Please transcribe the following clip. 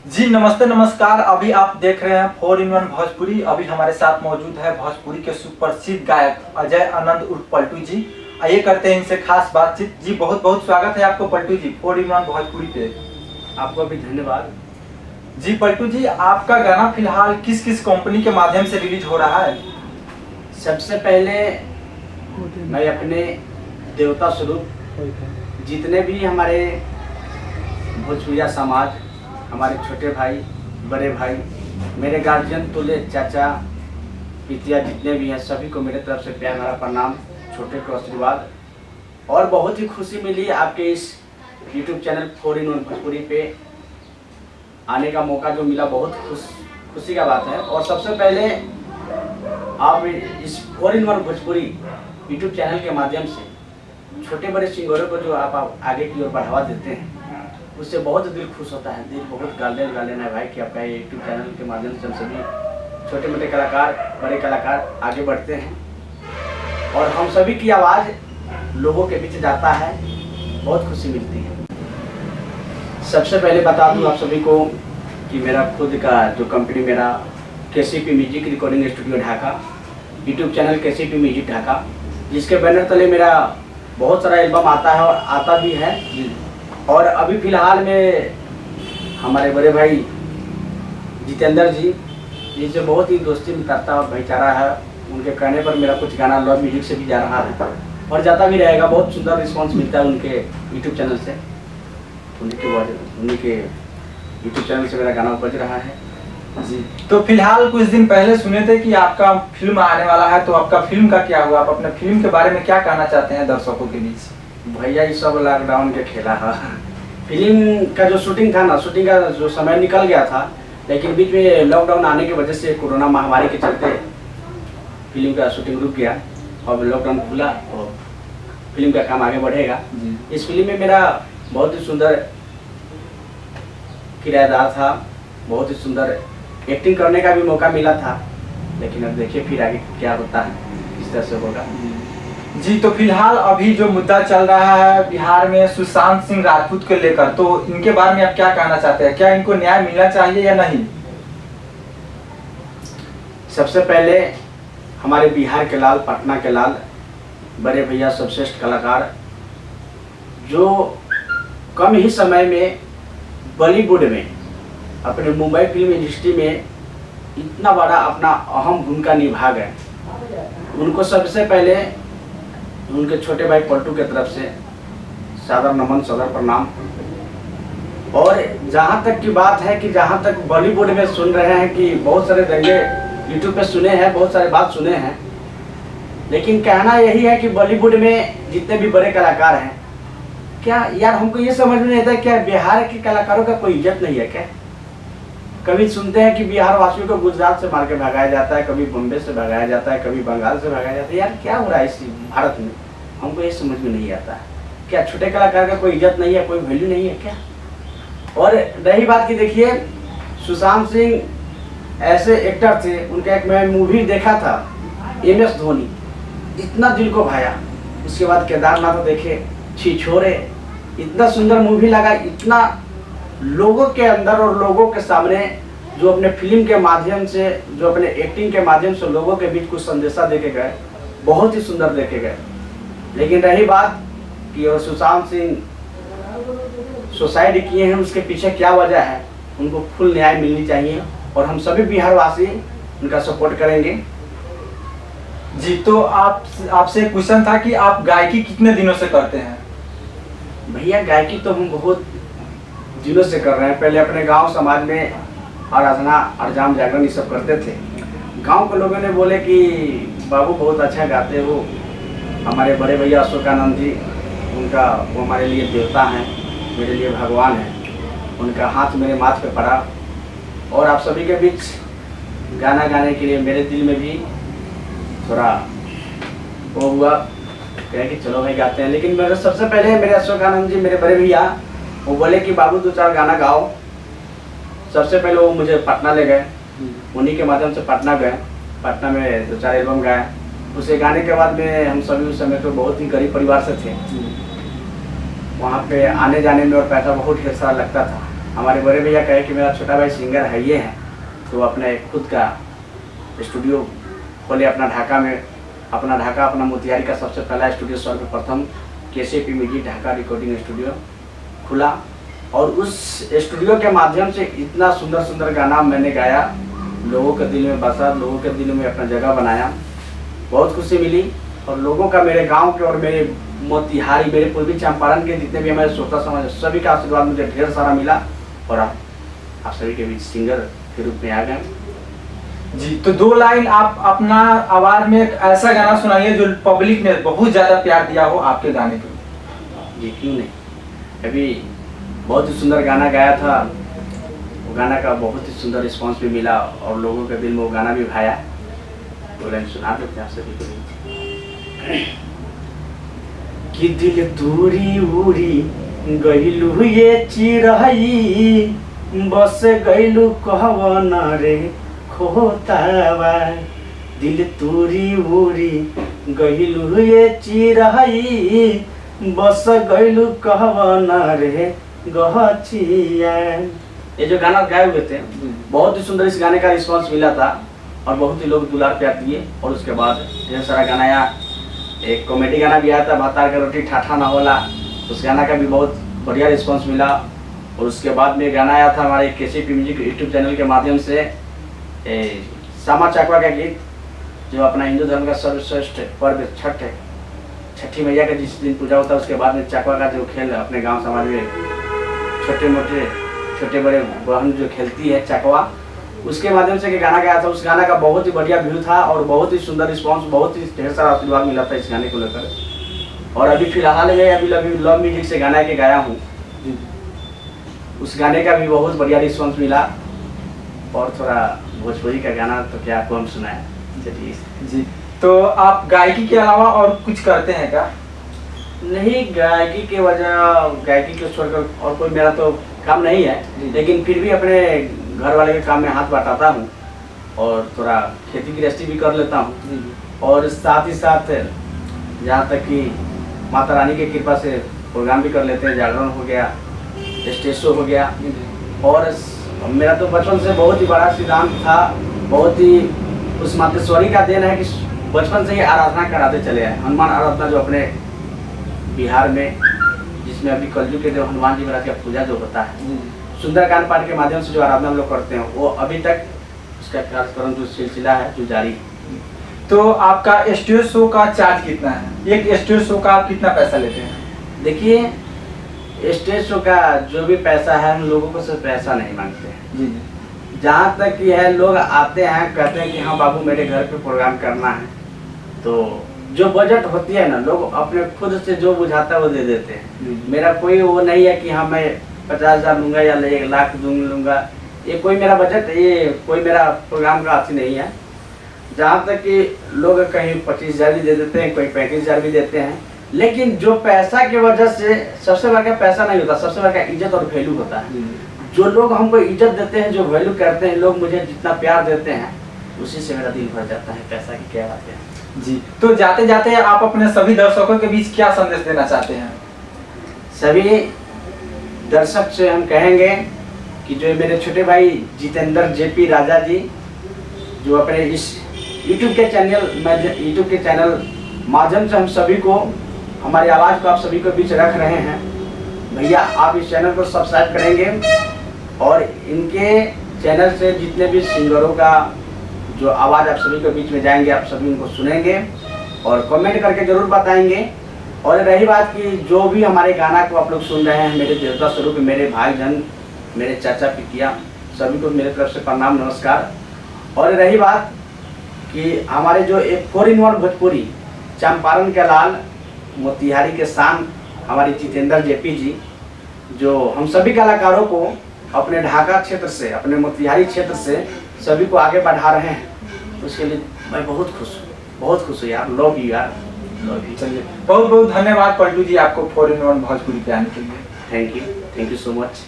जी नमस्ते नमस्कार। अभी आप देख रहे हैं 4-in-1 भोजपुरी। अभी हमारे साथ मौजूद है भोजपुरी के सुप्रसिद्ध गायक अजय आनंद उर्फ पलटू जी। आइए करते हैं इनसे खास बातचीत। जी बहुत बहुत स्वागत है आपको पलटू जी 4-in-1 भोजपुरी पे। आपको भी धन्यवाद। जी पलटू जी, आपका गाना फिलहाल किस किस कंपनी के माध्यम से रिलीज हो रहा है? सबसे पहले मैं अपने देवता स्वरूप जितने भी हमारे भोजपुरिया समाज, हमारे छोटे भाई, बड़े भाई, मेरे गार्जियन तुल्य चाचा, पितिया जितने भी हैं, सभी को मेरे तरफ से प्यार भरा प्रणाम, छोटे को आशीर्वाद। और बहुत ही खुशी मिली आपके इस YouTube चैनल 4-in-1 भोजपुरी पे आने का मौका जो मिला, बहुत खुशी का बात है। और सबसे पहले आप इस 4-in-1 भोजपुरी YouTube चैनल के माध्यम से छोटे बड़े सिंगरों को जो आप आगे की ओर बढ़ावा देते हैं, उससे बहुत दिल खुश होता है। दिल बहुत गार्डन है भाई कि आपका ये यूट्यूब चैनल के माध्यम से हम सभी छोटे मोटे कलाकार, बड़े कलाकार आगे बढ़ते हैं और हम सभी की आवाज़ लोगों के बीच जाता है, बहुत खुशी मिलती है। सबसे पहले बता दूं आप सभी को कि मेरा खुद का जो कंपनी, मेरा KCP music recording studio Dhaka, YouTube channel KCP music Dhaka, जिसके बैनर तले मेरा बहुत सारा एल्बम आता है और आता भी है। और अभी फ़िलहाल में हमारे बड़े भाई जितेंद्र जी, जिनसे बहुत ही दोस्ती मित्रता और भाईचारा है, उनके कहने पर मेरा कुछ गाना लव म्यूजिक से भी जा रहा है और जाता भी रहेगा। बहुत सुंदर रिस्पांस मिलता है उनके यूट्यूब चैनल से, उनके यूट्यूब चैनल से मेरा गाना बज रहा है जी। तो फिलहाल कुछ दिन पहले सुने थे कि आपका फिल्म आने वाला है, तो आपका फिल्म का क्या हुआ? आप अपने फिल्म के बारे में क्या कहना चाहते हैं दर्शकों के बीच? भैया ये सब लॉकडाउन के खेला है। फिल्म का जो शूटिंग था ना, शूटिंग का जो समय निकल गया था, लेकिन बीच में लॉकडाउन आने की वजह से, कोरोना महामारी के चलते फिल्म का शूटिंग रुक गया। और लॉकडाउन खुला और फिल्म का काम आगे बढ़ेगा। इस फिल्म में मेरा बहुत ही सुंदर किरदार था, बहुत ही सुंदर एक्टिंग करने का भी मौका मिला था, लेकिन अब देखिए फिर आगे क्या होता है, किस तरह से होगा। जी तो फिलहाल अभी जो मुद्दा चल रहा है बिहार में सुशांत सिंह राजपूत को लेकर, तो इनके बारे में आप क्या कहना चाहते हैं? क्या इनको न्याय मिलना चाहिए या नहीं? सबसे पहले हमारे बिहार के लाल, पटना के लाल, बड़े भैया सर्वश्रेष्ठ कलाकार, जो कम ही समय में बॉलीवुड में, अपने मुंबई फिल्म इंडस्ट्री में इतना बड़ा अपना अहम भूमिका निभा गए, उनको सबसे पहले उनके छोटे भाई पलटू के तरफ से सादर नमन, सादर प्रणाम। और जहाँ तक की बात है कि जहाँ तक बॉलीवुड में सुन रहे हैं कि बहुत सारे दंगे यूट्यूब पे सुने हैं, बहुत सारे बात सुने हैं, लेकिन कहना यही है कि बॉलीवुड में जितने भी बड़े कलाकार हैं, क्या यार हमको ये समझ में नहीं आता क्या बिहार के कलाकारों का कोई इज्जत नहीं है क्या? कभी सुनते हैं कि बिहार वासियों को गुजरात से मार के भगाया जाता है, कभी बॉम्बे से भगाया जाता है, कभी बंगाल से भगाया जाता है। यार क्या हो रहा है इस भारत में? हमको ये समझ में नहीं आता है। क्या छोटे कलाकार का कोई इज्जत नहीं है, कोई वैल्यू नहीं है क्या? और रही बात की, देखिए सुशांत सिंह ऐसे एक्टर थे, उनका एक मैं मूवी देखा था MS धोनी, इतना दिल को भाया। उसके बाद केदारनाथ देखे, छिछोरे, इतना सुंदर मूवी लगा, इतना लोगों के अंदर और लोगों के सामने जो अपने फिल्म के माध्यम से, जो अपने एक्टिंग के माध्यम से लोगों के बीच कुछ संदेशा देके गए, बहुत ही सुंदर देके गए। लेकिन रही बात कि और सुशांत सिंह सुसाइड किए हैं, उसके पीछे क्या वजह है, उनको फुल न्याय मिलनी चाहिए और हम सभी बिहारवासी उनका सपोर्ट करेंगे। जी तो आपसे क्वेश्चन था कि आप गायकी कितने दिनों से करते हैं? भैया गायकी तो हम बहुत दिनों से कर रहे हैं। पहले अपने गांव समाज में आराधना, अरजाम, जागरण ये सब करते थे। गांव के लोगों ने बोले कि बाबू बहुत अच्छा गाते हो। हमारे बड़े भैया अशोकानंद जी, उनका, वो हमारे लिए देवता हैं, मेरे लिए भगवान हैं, उनका हाथ मेरे माथ पे पड़ा और आप सभी के बीच गाना गाने के लिए मेरे दिल में भी थोड़ा वो हुआ, कहे कि चलो भाई गाते हैं। लेकिन मेरे सबसे पहले मेरे अशोकानंद जी, मेरे बड़े भैया, वो बोले कि बाबू 2-4 गाना गाओ। सबसे पहले वो मुझे पटना ले गए, उन्हीं के माध्यम से पटना गए, पटना में 2-4 एल्बम गाए। उसे गाने के बाद में हम सभी उस समय तो बहुत ही गरीब परिवार से थे, वहाँ पे आने जाने में और पैसा बहुत ढेर सारा लगता था। हमारे बड़े भैया कहे कि मेरा छोटा भाई सिंगर है ये है, तो अपने खुद का स्टूडियो खोले अपना ढाका में। अपना मोतिहारी का सबसे पहला स्टूडियो सर्वप्रथम KCP music Dhaka recording studio खुला, और उस स्टूडियो के माध्यम से इतना सुंदर सुंदर गाना मैंने गाया, लोगों के दिल में बसा, लोगों के दिल में अपना जगह बनाया। बहुत खुशी मिली, और लोगों का, मेरे गांव के और मेरे मोतिहारी, मेरे पूर्वी चंपारण के जितने भी हमारे श्रोता समाज, सभी का आशीर्वाद मुझे ढेर सारा मिला, और आप सभी के बीच सिंगर के रूप में आ गए। जी, तो 2 लाइन आप अपना आवाज में एक ऐसा गाना सुनाइए जो पब्लिक ने बहुत ज्यादा प्यार दिया हो आपके गाने को। जी क्यों नहीं, अभी बहुत ही सुंदर गाना गाया था, वो गाना का बहुत ही सुंदर रिस्पांस भी मिला, और लोगों के दिल में वो गाना भी भाया। 2 लाइन सुना देते हैं आप सभी को। कि दिल दूरी उड़ी गइलू ये चिरई, बस गइलू कहवन रे खोतावा। दिल दूरी उड़ी गइलू ये चिरई, बस गइलू कहवन रे गहचिया। ये जो गाना गाए हुए थे, बहुत ही सुंदर इस गाने का रिस्पांस मिला था, और बहुत ही लोग दुलार प्यार दिए। और उसके बाद ढेर सारा गाना आया, एक कॉमेडी गाना भी आया था, भातार का रोटी ठाठा ना होला, उस गाना का भी बहुत बढ़िया रिस्पांस मिला। और उसके बाद में गाना आया था हमारे केसीपी म्यूजिक यूट्यूब चैनल के माध्यम से, सामा चकवा का गीत, जो अपना हिंदू धर्म का सर्वश्रेष्ठ पर्व छठ है, छठी मैया का जिस दिन पूजा होता है, उसके बाद में चकवा का जो खेल अपने गाँव समाज में छोटे बड़े बहन जो खेलती है चकवा, उसके माध्यम से गाना गाया था। उस गाना का बहुत ही बढ़िया व्यू था, और बहुत ही सुंदर रिस्पांस, बहुत ही ढेर सारा आशीर्वाद मिला था इस गाने को लेकर। और अभी फिलहाल में अभी लव म्यूजिक से गाना के गाया हूँ, उस गाने का भी बहुत बढ़िया रिस्पांस मिला। और थोड़ा भोजपुरी का गाना तो क्या आपको हम सुनाए। जी, तो आप गायकी के अलावा और कुछ करते हैं क्या? नहीं, गायकी के वजह, गायकी को छोड़कर और कोई मेरा तो काम नहीं है, लेकिन फिर भी अपने घर वाले के काम में हाथ बटाता हूँ, और थोड़ा खेती गृहस्थी भी कर लेता हूँ। और साथ ही साथ जहाँ तक कि माता रानी की कृपा से प्रोग्राम भी कर लेते हैं, जागरण हो गया, स्टेज शो हो गया। और मेरा तो बचपन से बहुत ही बड़ा सिद्धांत था, बहुत ही उस मातेश्वरी का देन है कि बचपन से ही आराधना कराते चले आए। हनुमान आराधना जो अपने बिहार में, जिसमें अभी कलयुग के देव हनुमान जी महाराज का पूजा जो होता है, सुंदरकांड पाठ के माध्यम से जो आराधना हम लोग करते हैं, वो अभी तक उसका कार्यक्रम जो सिलसिला है जो जारी है। तो आपका स्टेज शो का चार्ज कितना है? एक स्टेज शो का आप कितना पैसा लेते हैं? देखिए, स्टेज शो का जो भी पैसा है, हम लोगों को सिर्फ पैसा नहीं मांगते हैं। जी, जहाँ तक कि है, लोग आते हैं कहते हैं कि हाँ बाबू मेरे घर पे प्रोग्राम करना है, तो जो बजट होती है ना, लोग अपने खुद से जो बुझाता है वो दे देते हैं। मेरा कोई वो नहीं है कि हाँ मैं 50,000 लूँगा या 1 लाख लूँगा, ये कोई मेरा बजट, ये कोई मेरा प्रोग्राम का अच्छी नहीं है। जहाँ तक कि लोग कहीं 25,000 भी दे देते हैं, कोई 35,000 भी देते हैं, लेकिन जो पैसा की वजह से, सबसे बड़ा पैसा नहीं होता, सबसे बड़ा इज्जत और वैल्यू होता है। जो लोग हमको इज्जत देते हैं, जो वैल्यू करते हैं, लोग मुझे जितना प्यार देते हैं, उसी से मेरा दिल भर जाता है। पैसा की क्या बात है। जी, तो जाते जाते आप अपने सभी दर्शकों के बीच क्या संदेश देना चाहते हैं? सभी दर्शक से हम कहेंगे कि जो मेरे छोटे भाई जितेंद्र जेपी राजा जी, जो अपने इस यूट्यूब के चैनल माध्यम से हम सभी को, हमारी आवाज़ को आप सभी को बीच रख रहे हैं, भैया आप इस चैनल को सब्सक्राइब करेंगे, और इनके चैनल से जितने भी सिंगरों का जो आवाज़ आप सभी के बीच में जाएंगे, आप सभी उनको सुनेंगे और कमेंट करके ज़रूर बताएंगे। और रही बात कि जो भी हमारे गाना को आप लोग सुन रहे हैं, मेरे देवता स्वरूप, मेरे भाईजन, मेरे चाचा पितिया, सभी को मेरे तरफ से प्रणाम नमस्कार। और रही बात कि हमारे जो एक 4-in-1 भोजपुरी, चंपारण के लाल, मोतिहारी के शान, हमारे जितेंद्र जेपी जी, जो हम सभी कलाकारों को अपने ढाका क्षेत्र से, अपने मोतिहारी क्षेत्र से सभी को आगे बढ़ा रहे हैं, उसके लिए मैं बहुत खुश हूँ यार। लव यू यार, लव यू। चलिए, बहुत बहुत धन्यवाद पलटू जी आपको 4-in-1 भोजपुरी पे आने के लिए। Thank you so much.